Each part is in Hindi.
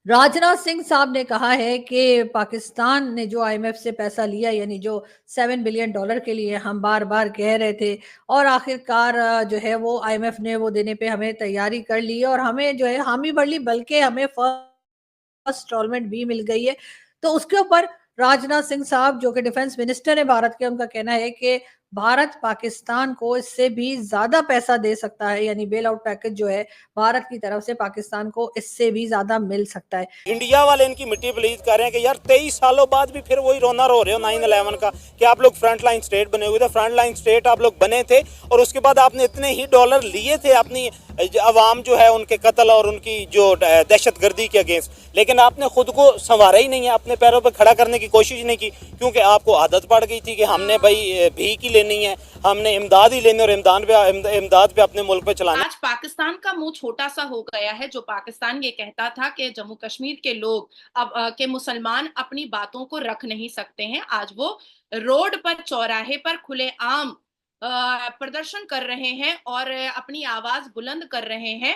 राजनाथ सिंह साहब ने कहा है कि पाकिस्तान ने जो आईएमएफ से पैसा लिया, यानी जो $7 बिलियन के लिए हम बार बार कह रहे थे, और आखिरकार जो है वो आईएमएफ ने वो देने पे हमें तैयारी कर ली और हमें जो है हामी भर ली, बल्कि हमें फर्स्ट इंस्टॉलमेंट भी मिल गई है। तो उसके ऊपर राजनाथ सिंह साहब जो कि डिफेंस मिनिस्टर है भारत के, उनका कहना है कि भारत पाकिस्तान को इससे भी ज्यादा पैसा दे सकता है, यानी बेल आउट पैकेज जो है भारत की तरफ से पाकिस्तान को इससे भी ज्यादा मिल सकता है। इंडिया वाले इनकी मिट्टी पलीज कर रहे हैं कि यार 23 सालों बाद भी फिर वही रोना रो रहे हो 9/11 का कि आप लोग फ्रंट लाइन स्टेट बने हुए थे। फ्रंट लाइन स्टेट आप लोग बने थे और उसके बाद आपने इतने ही डॉलर लिए थे अपनी अवाम जो है उनके कत्ल और उनकी जो दहशतगर्दी के अगेंस्ट, लेकिन आपने खुद को संवारा ही नहीं है, अपने पैरों पर खड़ा करने की कोशिश नहीं की, क्योंकि आपको आदत पड़ गई थी कि हमने भाई भीख ही लेनी है, हमने इमदाद ही लेनी और इमदाद पे अपने मुल्क पे चलाना। आज पाकिस्तान का मुंह छोटा सा हो गया है। जो पाकिस्तान ये कहता था कि जम्मू कश्मीर के लोग अब के मुसलमान अपनी बातों को रख नहीं सकते हैं, आज वो रोड पर, चौराहे पर खुलेआम प्रदर्शन कर रहे हैं और अपनी आवाज बुलंद कर रहे हैं।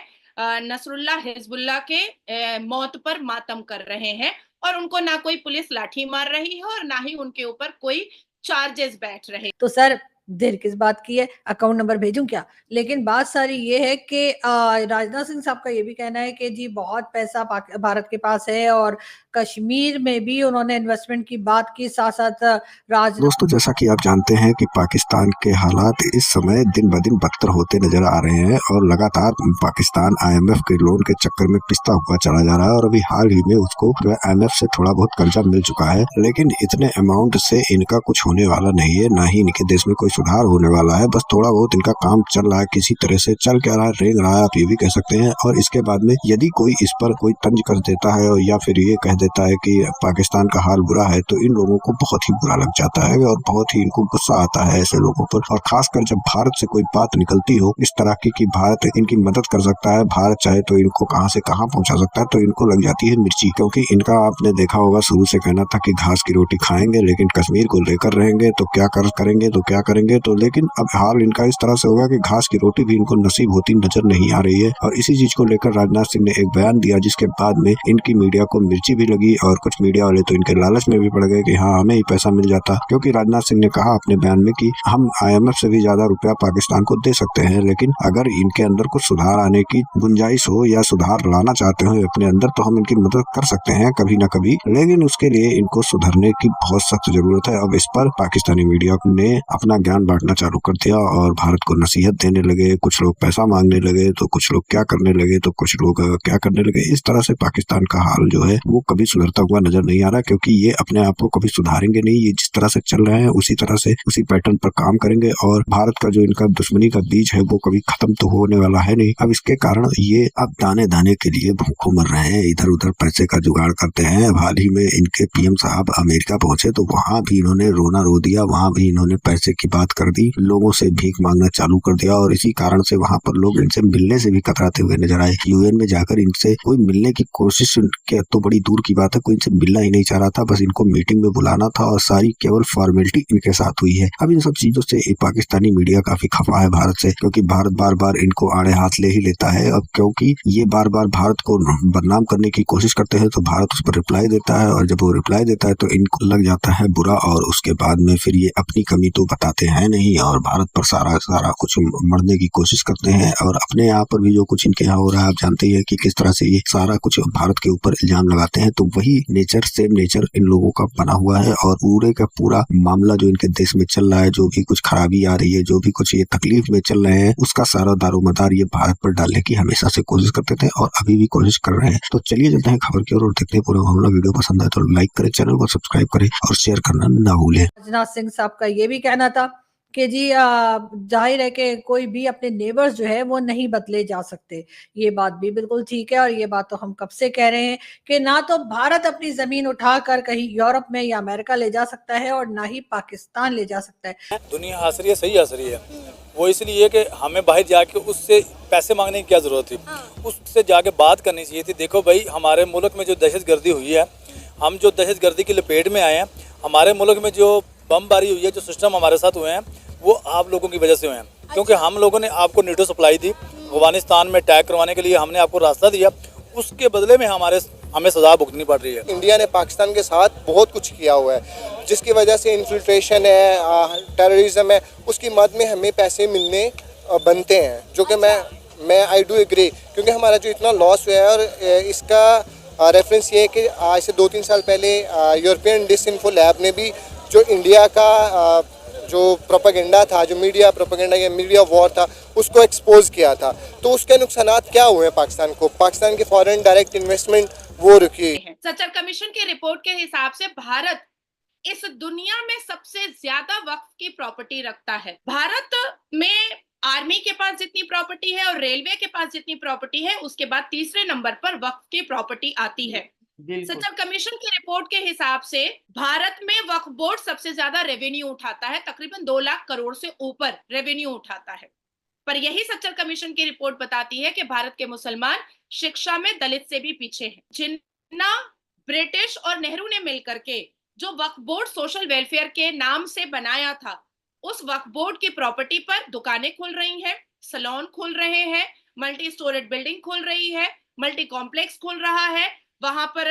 नसरुल्लाह हिजबुल्लाह के मौत पर मातम कर रहे हैं और उनको ना कोई पुलिस लाठी मार रही है और ना ही उनके ऊपर कोई चार्जेस बैठ रहे। तो सर देर किस बात की है, अकाउंट नंबर भेजूं क्या? लेकिन बात सारी ये है कि राजनाथ सिंह साहब का ये भी कहना है कि जी बहुत पैसा भारत के पास है और कश्मीर में भी उन्होंने इन्वेस्टमेंट की बात की। साथ साथ दोस्तों, जैसा कि आप जानते हैं कि पाकिस्तान के हालात इस समय दिन ब दिन बदतर होते नजर आ रहे हैं और लगातार पाकिस्तान आईएमएफ के लोन के चक्कर में पिसता हुआ चला जा रहा है और अभी हाल ही में उसको आईएमएफ से थोड़ा बहुत कर्जा मिल चुका है, लेकिन इतने अमाउंट से इनका कुछ होने वाला नहीं है, ना ही इनके देश में कोई सुधार होने वाला है। बस थोड़ा बहुत इनका काम चल रहा है, किसी तरह से चल क्या रहा है, रेंग रहा है, आप ये भी कह सकते हैं। और इसके बाद में यदि कोई इस पर कोई तंज कर देता है या फिर ये कह देता है कि पाकिस्तान का हाल बुरा है, तो इन लोगों को बहुत ही बुरा लग जाता है और बहुत ही इनको गुस्सा आता है ऐसे लोगों पर। और खासकर जब भारत से कोई बात निकलती हो इस तरह की भारत इनकी मदद कर सकता है, भारत चाहे तो इनको कहां से कहां पहुंचा सकता है, तो इनको लग जाती है मिर्ची। क्योंकि इनका आपने देखा होगा शुरू से कहना था कि घास की रोटी खाएंगे लेकिन कश्मीर को लेकर रहेंगे, तो क्या करेंगे। तो लेकिन अब हाल इनका इस तरह से होगा कि घास की रोटी भी इनको नसीब होती नजर नहीं आ रही है। और इसी चीज को लेकर राजनाथ सिंह ने एक बयान दिया, जिसके बाद में इनकी मीडिया को मिर्ची भी लगी और कुछ मीडिया वाले तो इनके लालच में भी पड़ गए कि हाँ हमें ही पैसा मिल जाता। क्योंकि राजनाथ सिंह ने कहा अपने बयान में कि हम आईएमएफ से भी ज्यादा रुपया पाकिस्तान को दे सकते हैं, लेकिन अगर इनके अंदर कुछ सुधार आने की गुंजाइश हो या सुधार लाना चाहते हो अपने अंदर, तो हम इनकी मदद कर सकते हैं कभी ना कभी, लेकिन उसके लिए इनको सुधरने की बहुत सख्त जरूरत है। अब इस पर पाकिस्तानी मीडिया ने अपना ज्ञान बांटना चालू कर दिया और भारत को नसीहत देने लगे। कुछ लोग पैसा मांगने लगे तो कुछ लोग क्या करने लगे, तो कुछ लोग क्या करने लगे। इस तरह से पाकिस्तान का हाल जो है वो कभी सुधरता हुआ नजर नहीं आ रहा, क्योंकि ये अपने आप को कभी सुधारेंगे नहीं। ये जिस तरह से चल रहे हैं उसी तरह से उसी पैटर्न पर काम करेंगे और भारत का जो इनका दुश्मनी का बीज है वो कभी खत्म तो होने वाला है नहीं। अब इसके कारण ये अब दाने दाने के लिए भूखों मर रहे हैं, इधर उधर पैसे का जुगाड़ करते हैं। अब हाल ही में इनके पीएम साहब अमेरिका पहुंचे तो वहां भी इन्होंने रोना रो दिया, वहां भी इन्होंने पैसे की बात कर दी, लोगों से भीख मांगना चालू कर दिया और इसी कारण से वहां पर लोग इनसे मिलने से भी कतराते हुए नजर आए। यूएन में जाकर इनसे कोई मिलने की कोशिश तो बड़ी दूर की बात है, कोई इनसे मिलना ही नहीं चाह रहा था, बस इनको मीटिंग में बुलाना था और सारी केवल फॉर्मेलिटी इनके साथ हुई है। अब इन सब चीजों से पाकिस्तानी मीडिया काफी खफा है भारत से, क्योंकि भारत बार बार इनको आड़े हाथ ले ही लेता है। अब क्योंकि ये बार बार भारत को बदनाम करने की कोशिश करते हैं तो भारत उस पर रिप्लाई देता है और जब वो रिप्लाई देता है तो इनको लग जाता है बुरा और उसके बाद में फिर ये अपनी कमी तो बताते हैं नहीं और भारत पर सारा कुछ मरने की कोशिश करते हैं। और अपने यहाँ पर भी जो कुछ इनके यहाँ हो रहा है आप जानते हैं कि किस तरह से ये सारा कुछ भारत के ऊपर इल्जाम लगाते हैं। तो वही नेचर सेम नेचर इन लोगों का बना हुआ है और पूरे का पूरा मामला जो इनके देश में चल रहा है, जो भी कुछ खराबी आ रही है, जो भी कुछ ये तकलीफ में चल रहे हैं, उसका सारा दारोमदार ये भारत पर डालने की हमेशा से कोशिश करते थे और अभी भी कोशिश कर रहे हैं। तो चलिए चलते हैं खबर की ओर और देखते हैं पूरा मामला। वीडियो पसंद आए तो लाइक करें, चैनल को सब्सक्राइब करें और शेयर करना ना भूलें। राजनाथ सिंह साहब का ये भी कहना था कि जी जाहिर है कि कोई भी अपने नेबर्स जो है वो नहीं बदले जा सकते। ये बात भी बिल्कुल ठीक है और ये बात तो हम कब से कह रहे हैं कि ना तो भारत अपनी जमीन उठाकर कहीं यूरोप में या अमेरिका ले जा सकता है और ना ही पाकिस्तान ले जा सकता है। दुनिया हंस रही है, सही हंस रही है। वो इसलिए कि हमें बाहर जाके उससे पैसे मांगने की क्या जरूरत थी, उससे जाके बात करनी चाहिए थी। देखो भाई, हमारे मुल्क में जो दहशतगर्दी हुई है, हम जो दहशतगर्दी की लपेट में आए हैं, हमारे मुल्क में जो बमबारी हुई है, जो सिस्टम हमारे साथ हुए हैं, वो आप लोगों की वजह से हुए हैं। क्योंकि हम लोगों ने आपको नेटो सप्लाई दी, अफगानिस्तान में अटैक करवाने के लिए हमने आपको रास्ता दिया, उसके बदले में हमारे हमें सजा भुगतनी पड़ रही है। इंडिया ने पाकिस्तान के साथ बहुत कुछ किया हुआ है, जिसकी वजह से इन्फिल्ट्रेशन है, टेररिज्म है, उसकी मद में हमें पैसे मिलने बनते हैं, जो कि मैं आई डू एग्री, क्योंकि हमारा जो इतना लॉस हुआ है। और इसका रेफरेंस ये है कि आज से 2-3 साल पहले यूरोपियन डिसइंफो लैब ने भी जो इंडिया का जो प्रोपेगेंडा था, जो मीडिया प्रोपेगेंडा या मीडिया वॉर था, उसको एक्सपोज किया था। तो उसके नुकसानात क्या हुए हैं पाकिस्तान को? पाकिस्तान की फॉरेन डायरेक्ट इन्वेस्टमेंट वो रुकी है। सच्चर कमीशन की रिपोर्ट के हिसाब से भारत इस दुनिया में सबसे ज्यादा वक्फ की प्रॉपर्टी रखता है। भारत में आर्मी के पास जितनी प्रॉपर्टी है और रेलवे के पास जितनी प्रॉपर्टी है, उसके बाद तीसरे नंबर पर वक्फ की प्रॉपर्टी आती है। सच्चर कमीशन की रिपोर्ट के हिसाब से भारत में वक्फ बोर्ड सबसे ज्यादा रेवेन्यू उठाता है, तकरीबन 2 लाख करोड़ से ऊपर रेवेन्यू उठाता है। पर यही सच्चर कमीशन की रिपोर्ट बताती है कि भारत के मुसलमान शिक्षा में दलित से भी पीछे हैं। जिन्ना, ब्रिटिश और नेहरू ने मिलकर के जो वक्फ बोर्ड सोशल वेलफेयर के नाम से बनाया था, उस वक्फ बोर्ड की प्रॉपर्टी पर दुकानें खुल रही हैं, सैलून खुल रहे हैं, मल्टी स्टोरेड बिल्डिंग खुल रही है, मल्टी कॉम्प्लेक्स खुल रहा है, वहां पर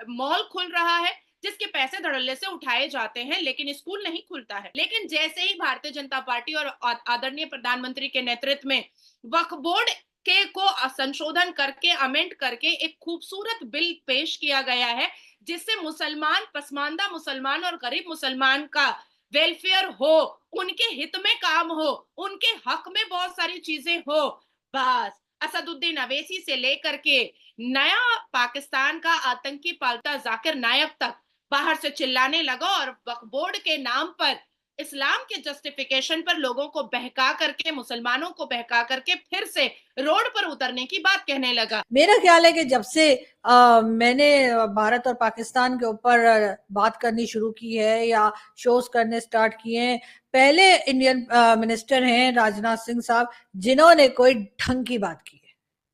मॉल खुल रहा है, जिसके पैसे धड़ल्ले से उठाए जाते हैं, लेकिन स्कूल नहीं खुलता है। लेकिन जैसे ही भारतीय जनता पार्टी और आदरणीय प्रधानमंत्री के नेतृत्व में वक्फ बोर्ड के को संशोधन करके, अमेंड करके एक खूबसूरत बिल पेश किया गया है, जिससे मुसलमान, पसमानदा मुसलमान और गरीब मुसलमान का वेलफेयर हो, उनके हित में काम हो, उनके हक में बहुत सारी चीजें हो। बस असदुद्दीन अवैसी से लेकर के नया पाकिस्तान का आतंकी पालता जाकिर नायक तक बाहर से चिल्लाने लगा और वक्फ बोर्ड के नाम पर, इस्लाम के जस्टिफिकेशन पर लोगों को बहका करके, मुसलमानों को बहका करके फिर से रोड पर उतरने की बात कहने लगा। मेरा ख्याल है कि जब से मैंने भारत और पाकिस्तान के ऊपर बात करनी शुरू की है या शोज करने स्टार्ट किए हैं, पहले इंडियन मिनिस्टर हैं राजनाथ सिंह साहब, जिन्होंने कोई ढंग की बात की है।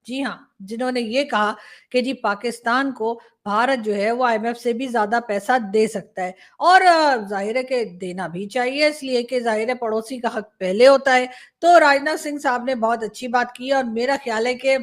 जी हाँ, जिन्होंने ये कहा कि जी पाकिस्तान को भारत जो है वो आईएमएफ से भी ज्यादा पैसा दे सकता है, और जाहिर है कि देना भी चाहिए, इसलिए कि जाहिर है पड़ोसी का हक पहले होता है। तो राजनाथ सिंह साहब ने बहुत अच्छी बात की, और मेरा ख्याल है कि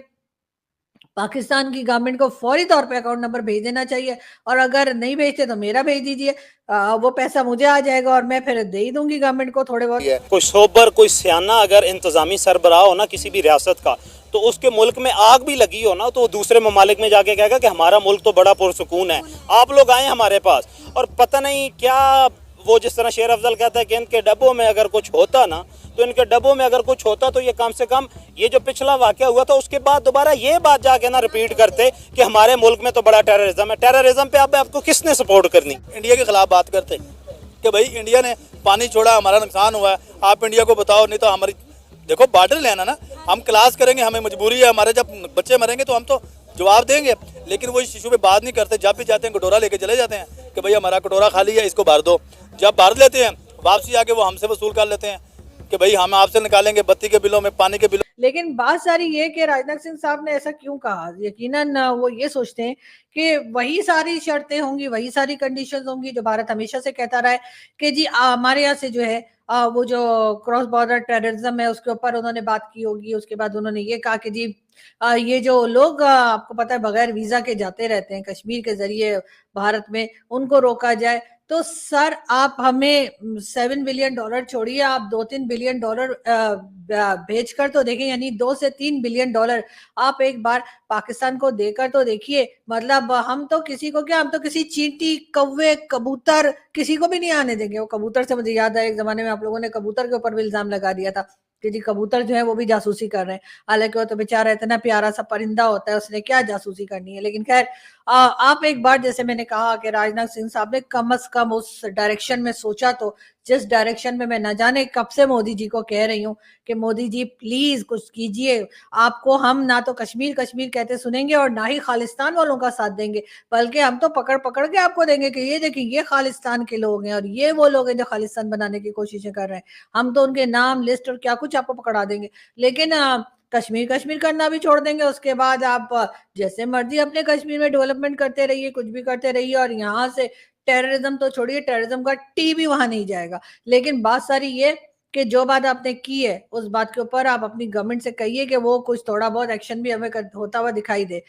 पाकिस्तान की गवर्नमेंट को फौरी तौर पे अकाउंट नंबर भेज देना चाहिए, और अगर नहीं भेजते तो मेरा भेज दीजिए, वो पैसा मुझे आ जाएगा और मैं फिर दे ही दूंगी गवर्नमेंट को थोड़े बहुत। कोई सोबर, कोई सियाना अगर इंतजामी सरबराह हो ना किसी भी रियासत का, तो उसके मुल्क में आग भी लगी हो ना, तो वो दूसरे ममालिक में जाके कहेगा कि हमारा मुल्क तो बड़ा पुरसुकून है, आप लोग आए हमारे पास। और पता नहीं क्या, वो जिस तरह शेर अफजल कहता है कि इनके डब्बों में अगर कुछ होता ना, तो इनके डब्बों में अगर कुछ होता तो ये कम से कम ये जो पिछला वाकया हुआ था उसके बाद दोबारा ये बात जाके ना रिपीट करते कि हमारे मुल्क में तो बड़ा टेररिज्म है। टेररिज्म पे अब आपको किसने सपोर्ट करनी? इंडिया के खिलाफ बात करते कि भाई इंडिया ने पानी छोड़ा, हमारा नुकसान हुआ है, आप इंडिया को बताओ, नहीं तो हमारी देखो बॉर्डर लेना ना, हम क्लास करेंगे, हमें मजबूरी है, हमारे जब बच्चे मरेंगे तो हम तो जवाब देंगे, लेकिन वो इस इशू पे बात नहीं करते। जब भी जाते हैं कटोरा लेके चले जाते हैं कि भाई हमारा कटोरा खाली है, इसको भर दो। जब भर लेते हैं वापसी आके वो हमसे वसूल कर लेते हैं कि भाई हम आपसे निकालेंगे बत्ती के बिलों में, पानी के बिलों। लेकिन बात सारी ये कि राजनाथ सिंह साहब ने ऐसा क्यों कहा, यकीनन वो ये सोचते हैं कि वही सारी शर्तें होंगी, वही सारी कंडीशंस होंगी जो भारत हमेशा से कहता रहा है कि जी हमारे यहाँ से जो है वो जो क्रॉस बॉर्डर टेररिज्म है उसके ऊपर उन्होंने बात की होगी। उसके बाद उन्होंने ये कहा कि जी ये जो लोग आपको पता है बगैर वीजा के जाते रहते हैं कश्मीर के जरिए भारत में, उनको रोका जाए। तो सर आप हमें $7 बिलियन छोड़िए, आप $2-3 बिलियन भेज कर तो देखें, यानी $2 से $3 बिलियन आप एक बार पाकिस्तान को देकर तो देखिए। मतलब हम तो किसी को क्या, हम तो किसी चींटी, कौवे, कबूतर किसी को भी नहीं आने देंगे। वो कबूतर से मुझे याद है एक जमाने में आप लोगों ने कबूतर के ऊपर भी इल्जाम लगा दिया था कि जी कबूतर जो है वो भी जासूसी कर रहे हैं, हालांकि वो तो बेचारा इतना प्यारा सा परिंदा होता है, उसने क्या जासूसी करनी है। लेकिन खैर आप एक बार, जैसे मैंने कहा कि राजनाथ सिंह साहब ने कम से कम उस डायरेक्शन में सोचा, तो जिस डायरेक्शन में मैं न जाने कब से मोदी जी को कह रही हूँ कि मोदी जी प्लीज कुछ कीजिए। आपको हम ना तो कश्मीर कश्मीर कहते सुनेंगे और ना ही खालिस्तान वालों का साथ देंगे, बल्कि हम तो पकड़ पकड़ के आपको देंगे कि ये देखिए ये खालिस्तान के लोग हैं और ये वो लोग हैं जो खालिस्तान बनाने की कोशिशें कर रहे हैं। हम तो उनके नाम, लिस्ट और क्या कुछ आपको पकड़ा देंगे, लेकिन कश्मीर कश्मीर करना भी छोड़ देंगे। उसके बाद आप जैसे मर्जी अपने कश्मीर में डेवलपमेंट करते रहिए, कुछ भी करते रहिए, और यहाँ से टेररिज्म तो छोड़िए, टेररिज्म का टी भी वहां नहीं जाएगा। लेकिन बात सारी ये कि जो बात आपने की है उस बात के ऊपर आप अपनी गवर्नमेंट से कहिए कि वो कुछ थोड़ा बहुत एक्शन भी हमें होता हुआ दिखाई दे।